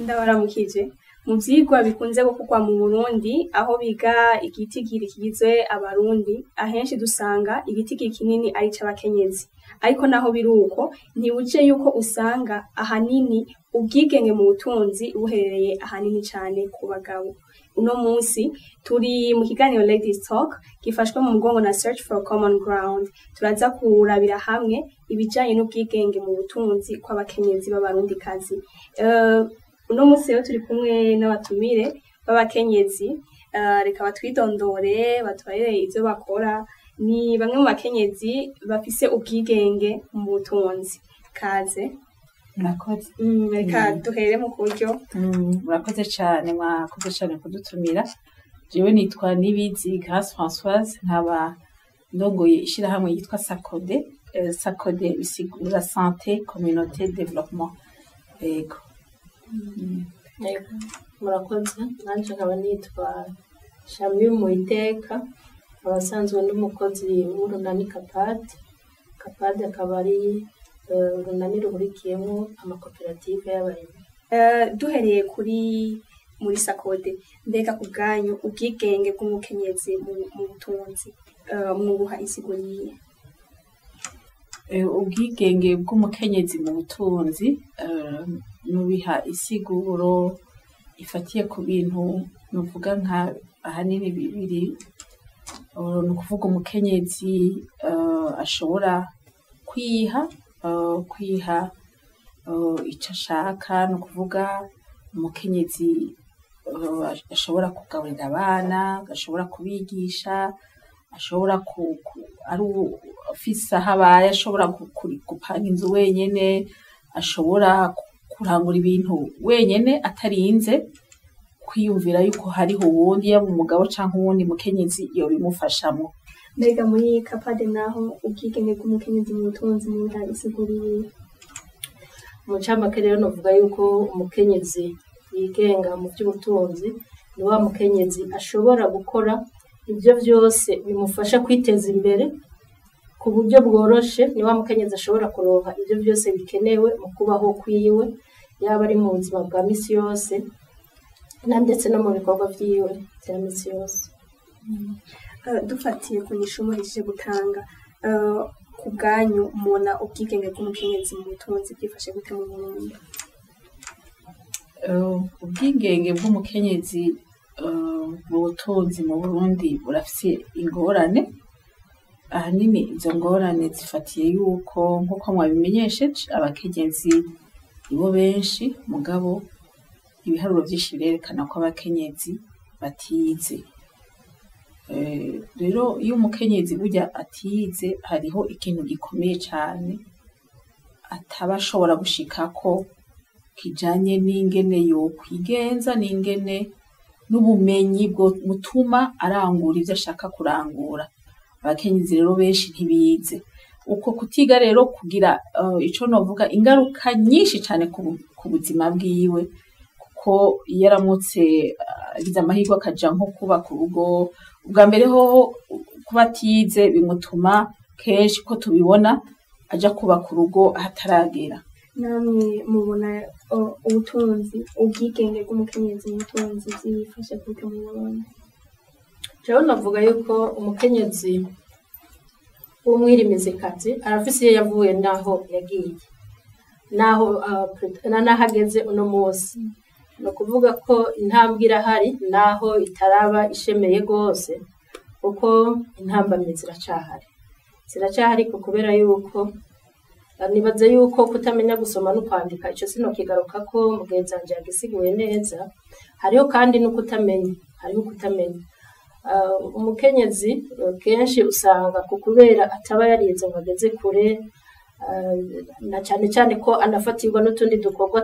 ndabaramukije mu vyigwa bikunze gukorwa mu Burundi aho biga igitigiri kigizwe abarundi ahenshi dusanga igitigiri kinini ari c'abakenyezi ariko naho biruko ntibuje yuko usanga ahanini ubwigenge mu butunzi buherereye ahanini cane ku bagabo. Uno musi turi mu kiganiro Ladies Talk gifashwe mu mugongo na Search for Common Ground. Turaza kurabira hamwe ibijanye n'ubwigenge mu butunzi kw'abakenyezi b'abarundikazi. Uno musi rero turi kumwe n'abatumire b'abakenyezi, reka batwidondore batwarire ivyo bakora. Ni bamwe mu bakenyezi bafise ubwigenge mu butunzi. Kaze. Murakoze. Reka duhere mu kuryo. Murakoze cane kudutumira. Jewe nitwa Nibizi Grace Françoise, nkaba ndongoye ishirahamwe yitwa SACODE. SACODE bisigura Santé Communauté Développement. Yego. Murakoze. Nanje nkaba nitwa Shamiyu Muiteka, abasanzwe n'umukozi w'urunani CAPAD. CAPAD akaba ari urunani ruhurikiyemo amakoperative y'abarimyi. Duhereye muri SACODE, mbega ku bwanyu ubwigenge bw'umukenyezi mu butunzi mwubuha insiguro yihe? Ubwigenge bw'umukenyezi mu butunzi nubiha isiguro ifatiye ku bintu nuvuga nka ahanini bibiri. Ni ukuvuga umukenyezi ashobora kwiha ico ashaka, ni ukuvuga umukenyezi ashobora kugaburira abana, ashobora kubigisha, ashobora ari ufise aho abaye, ashobora gupanga inzu wenyene, ashobora kurangura ibintu wenyene atarinze kwiyumvira yuko hariho uwundi, yaba umugabo canke uwundi mukenyezi yobimufashamwo. Mbega muri CAPAD naho ubwigenge bw'umukenyezi mu butunzi mubiha insiguro yihe? Mu ncamake rero novuga yuko umukenyezi yigenga mu vy'ubutunzi ni wa mukenyezi ashobora gukora ivyo vyose bimufasha kwiteza imbere ku buryo bworoshe. Ni wa mukenyezi ashobora kuronka ivyo vyose bikenewe mu kubaho kwiwe, yaba ari mu buzima bwa misi yose ndetse no mu bikorwa vyiwe vya misi yose. Dufatiye ku nyishu muhejeje gutanga, ku bwanyu mubona ubwigenge bw'umukenyezi mu butunzi bwifashe gute mu Burundi? Ubwigenge bw'umukenyezi mu butunzi mu Burundi burafise ingorane. Ahanini izo ngorane zifatiye yuko nk'uko mwabimenyesheje abakenyezi nibo benshi, mugabo ibiharuro vyinshi birerekana ko abakenyezi batize. Rero iyo umukenyezi burya atize hariho ikintu gikomeye cane ataba ashobora gushikako kijanye n'ingene yokwigenza, n'ingene n'ubumenyi bwo mutuma arangura ivyo ashaka kurangura. Abakenyezi rero benshi ntibize. Uko kutiga rero kugira ico novuga ingaruka nyinshi cane ku buzima bwiwe, kuko iyo aramutse agize amahirwe akaja nko kubaka urugo, ubwa mbere hoho kuba atize bimutuma kenshi ko tubibona aja kubaka urugo hataragera. Namwe mubona ubutunzi, ubwigenge bw'umukenyezi mu butunzi vyifashe gute mu Burundi? Jewe navuga yuko umukenyezi w'umwirimizikazi arafise iyo yavuye naho yagiye, naho ageze uno musi. Ni ukuvuga ko intambwe irahari naho itaraba ishemeye rwose, kuko intambamyi ziracahari kubera yuko nibaze yuko kutamenya gusoma no kwandika ico sinokigarukako mugenzi wanje yagisiguye neza. Hariho kandi no kutamenya umukenyezi kenshi usanga kubera ataba yarize ngo ageze kure, na cane ko anafatirwa n'utundi dukorwa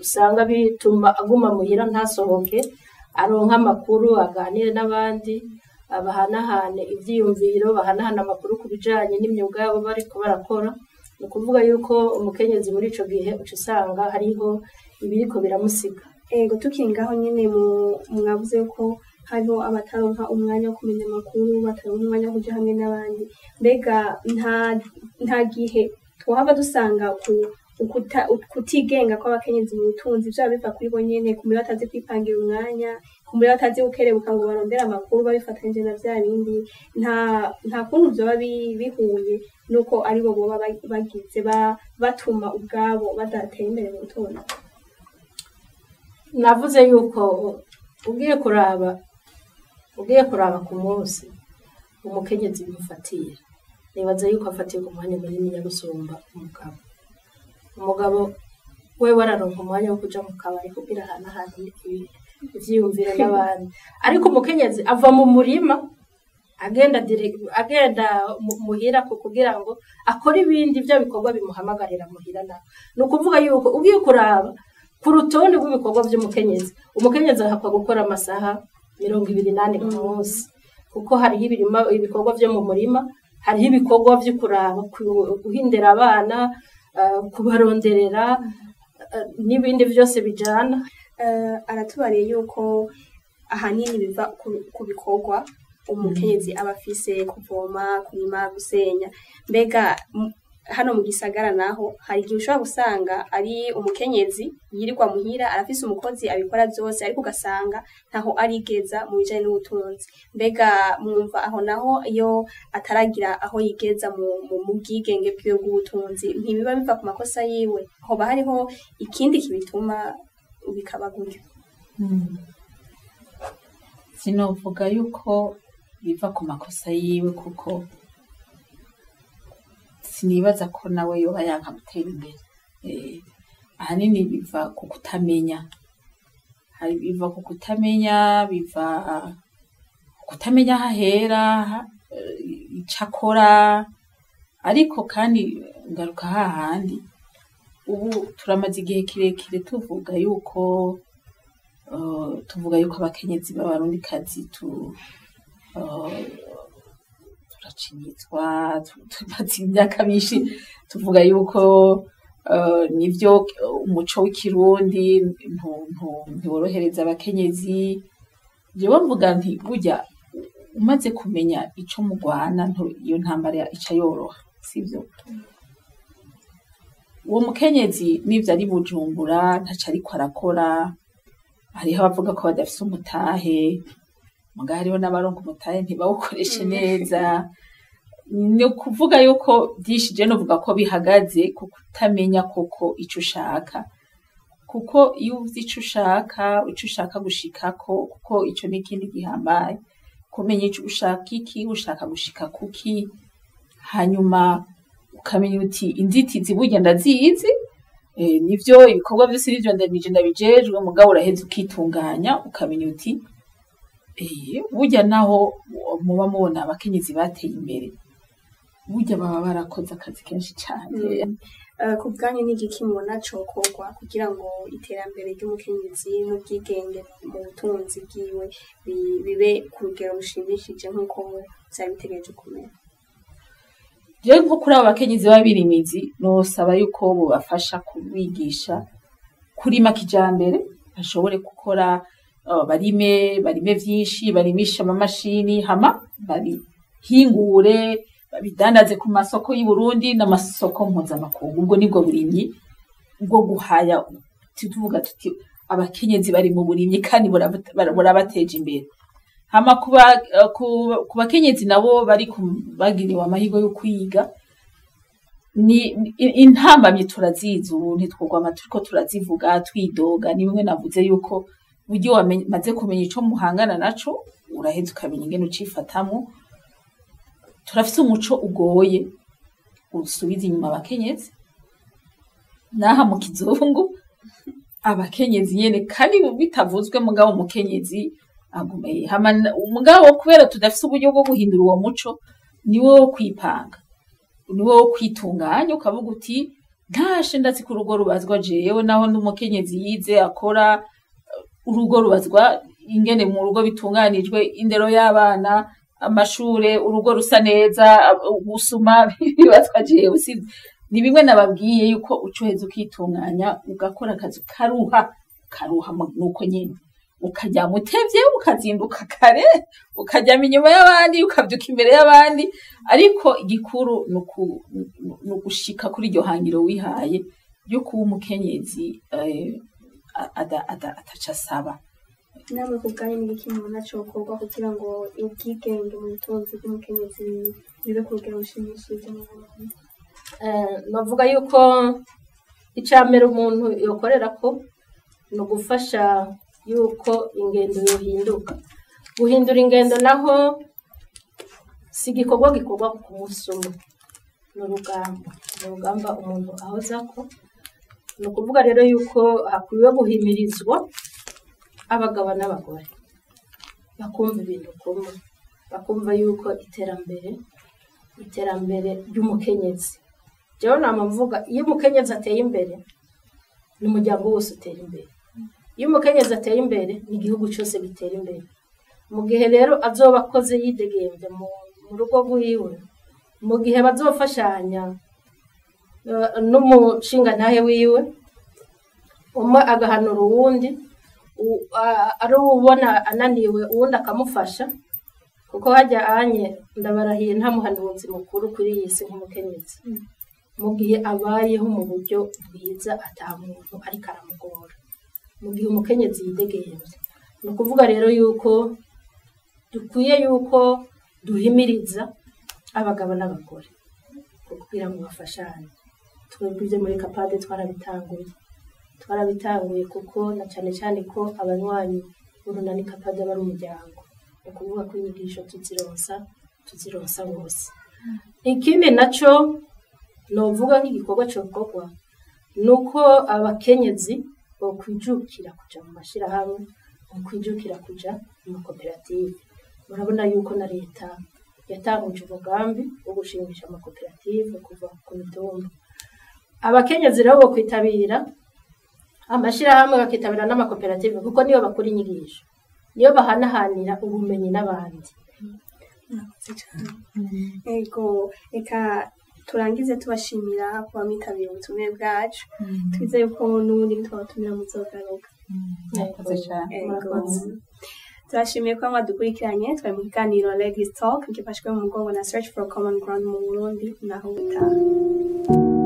usanga bituma aguma muhira ntasohoke, aronka amakuru, aganire n'abandi, bahanahane ivyiyumviro, bahanahana amakuru ku bijanye n'imyuga yabo bariko barakora. Ni ukuvuga yuko umukenyezi muri ico gihe uca usanga hariho ibiriko biramusiga. Ego tukingaho nyene mwavuze ko hariho abataronka umwanya wo kumenya amakuru, bataronka umwanya wo kuja hamwe n'abandi. Mbega nta gihe twohava dusanga kutigenga kw'abakenyezi mu butunzi vyaba biva kuri bo nyene, kumira batazi kwipangira umwanya, kumira batazi gukerebuka ngo barondere amakuru babifatanyije na vya bindi, nta kuntu vyoba bihuye nuko ari bo boba bagize batuma ubwabo badatera imbere mu butunzi. Navuze yuko ugiye kuraba ku munsi umukenyezi bimufatira, nibaza yuko afatiye ku mwanya munini ya gusumba umugabo we wararonka umwanya wo kuja mu kabari kugira ahantu ivyiyumviro n'abandi, ariko umukenyezi ava mu murima agenda muhira kugira ngo akore ibindi vyo bikorwa bimuhamagarira muhira nawe. Ni ukuvuga yuko ugiye kuraba ku rutonde rw'ibikorwa vy'umukenyezi, umukenyezi ahakwa gukora amasaha 28 ku munsi, kuko hariho ibikorwa vyo mu murima, hariho ibikorwa vyo kuraba guhindera abana, kubaronderera n'ibindi vyose bijana. Aratubariye yuko ahanini biva ku bikorwa umukenyezi aba afise, kuvoma, kurima, gusenya. Mbega hano mu gisagara naho hari igihe ushobora gusanga ari umukenyezi yirirwa muhira arafise umukozi abikora vyose, ariko ugasanga ntaho arigeza mu bijanye n'ubutunzi. Mbega mwumva aho naho iyo ataragira aho yigeza mu bwigenge bwiwe bw'ubutunzi ntibiba biva ku makosa yiwe, hoba hariho ikindi kibituma bikaba gutyo? Sinovuga yuko biva ku makosa yiwe, kuko sinibaza ko nawe yoba yanka gutera imbere. Ahanini biva ku kutamenya, biva ku kutamenya, biva ku kutamenya hahera icakora. Ariko kandi ngaruka hahandi, ubu turamaze igihe kirekire tuvuga yuko abakenyezi b'abarundikazi turacinyizwa, tumaze imyaka myinshi tuvuga yuko nivyo umuco w'ikirundi ntiworohereza abakenyezi. Jewe mvuga nti burya umaze kumenya ico mugwana iyo ntambara ica yoroha, sivyo? Uwo mukenyezi nivyo ari Bujumbura ntaco ariko arakora, hariho abavuga ko badafise umutahe, muga hariho n'abaronka umutahe ntibawukoreshe neza. Ni ukuvuga yuko vyinshi je novuga ko bihagaze ku kutamenya koko ico ushaka, kuko iyo uzi ico ushaka gushikako, kuko ico ni ikindi gihambaye, kumenya ico ushaka gushika kuki, hanyuma ukamenya uti inzitizi burya ndazizi, nivyo ibikorwa vyose nivyo ndabijejwe, mugabo uraheza ukitunganya ukamenya uti burya naho muba mubona abakenyezi bateye imbere, burya baba barakoze akazi kenshi cane. Ku bwanyu ni igiki mubona cokorwa kugira ngo iterambere ry'umukenyezi n'ubwigenge mu butunzi bwiwe bibe ku rugero rushimishije nk'uko vyari bitegereje kumera? Jewe nko kuri abo bakenyezi b'abirimizi nosaba yuko bobafasha kubigisha kurima kijambere, bashobore gukora barime vyinshi, barimisha amamashini, hama babihingure, babidandaze ku masoko y'u Burundi n'amasoko mpuzamakungu. Ubwo nibwo burimyi bwo guhaya, tuvuga tuti abakenyezi bari mu burimyi kandi burabateje imbere. Hama ku bakenyezi nabo bagiriwe amahirwe yo kwiga, ni intambamye turazizi, ubu ntitwogwama turiko turazivuga twidoga. Ni bimwe navuze yuko buryo wamaze kumenya ico muhangana naco, uraheza ukamenya ingene ucifatamwo. Turafise umuco ugoye usubiza inyuma abakenyezi, naha mu kizungu abakenyezi nyene, kandi bitavuzwe mugabo umukenyezi agumeye. Hama umugabo kubera tudafise uburyo bwo guhindura uwo muco, niwe wo kwipanga, niwe wo kwitunganya, ukavuga uti ntashe ndazi ku rugo rubazwa jewe, naho n'umukenyezi yize akora, urugo rubazwa ingene mu rugo bitunganijwe, indero y'abana, amashure, urugo rusa neza, gusuma bibazwa jewe. Ni bimwe nababwiye yuko ucoheza ukitunganya ugakora akazi karuha nuko nyene, ukajya mutevye, ukazinduka kare, ukajya inyuma y'abandi, ukavyuka imbere y'abandi, ariko igikuru nugushika kuri iryo hangiro wihaye yo kuba umukenyezi ataca asaba. namwe kubwanyu n'iki mubona cokorwa kugira ngo ubwigenge mu butunzi bw'umukenyezi bibe ku rugero rushimishije mu Burundi? navuga yuko icambere umuntu yokorera ko ni ugufasha yuko ingendo yohinduka. Guhindura ingendo naho si igikorwa gikorwa ku munsi umwe, ni urugamba umuntu ahozako. Ni ukuvuga rero yuko hakwiye guhimirizwa abagabo n'abagore bakumva ibintu kumwe, bakumva yuko iterambere ry'umukenyezi, jewe nama mvuga iyo umukenyezi ateye imbere n'umuryango wose utera imbere, iyo umukenyezi ateye imbere n'igihugu cyose gitera imbere. Mu gihe rero azoba akoze yidegembye mu rugo rwiwe, mu gihe bazofashanya n'umushinga ntahe wiwe, umwe agahanura uwundi, ari ubona ananiwe uwundi akamufasha, kuko hajya anye ndabarahiye nta muhanuzi mukuru kuri iyi si nk'umukenyezi. Mu gihe abayeho mu buryo bwiza ata muntu ariko aramugora, mu gihe umukenyezi yidegembye. Ni ukuvuga rero yuko dukwiye yuko duhimiriza abagabo n'abagore kugira ngo bafashanye. Twebwe ibyo muri kapade twarabitanguye kuko na cyane cyane ko abanywanyi b'urunani kapade bari umuryango, ni ukuvuga ko inyigisho tuzironsa bose. Ikindi naco novuga nk'igikorwa cokorwa ni uko abakenyezi bokwijukira kuja mu mashirahamwe, bokwijukira kuja mu makoperative. Murabona yuko na leta yatanguje umugambi wo gushingisha amakoperative kuva ku mitumba. Abakenyezi rero bokwitabira amashirahamwe, bakitabira n'amakoperative, kuko niyo bakora inyigisho, niyo bahanahanira ubumenyi n'abandi. Ego, reka turangize tubashimira kuba mwitabiriye ubutumire bwacu. Twizeye ko n'ubundi nitwabatumira muzogaruka. Turashimiye ko mwadukurikiranye. Twari mu kiganiro Ladies Talk gifashwe mu mugongo na Search for Common Ground mu Burundi. Naho gutaha.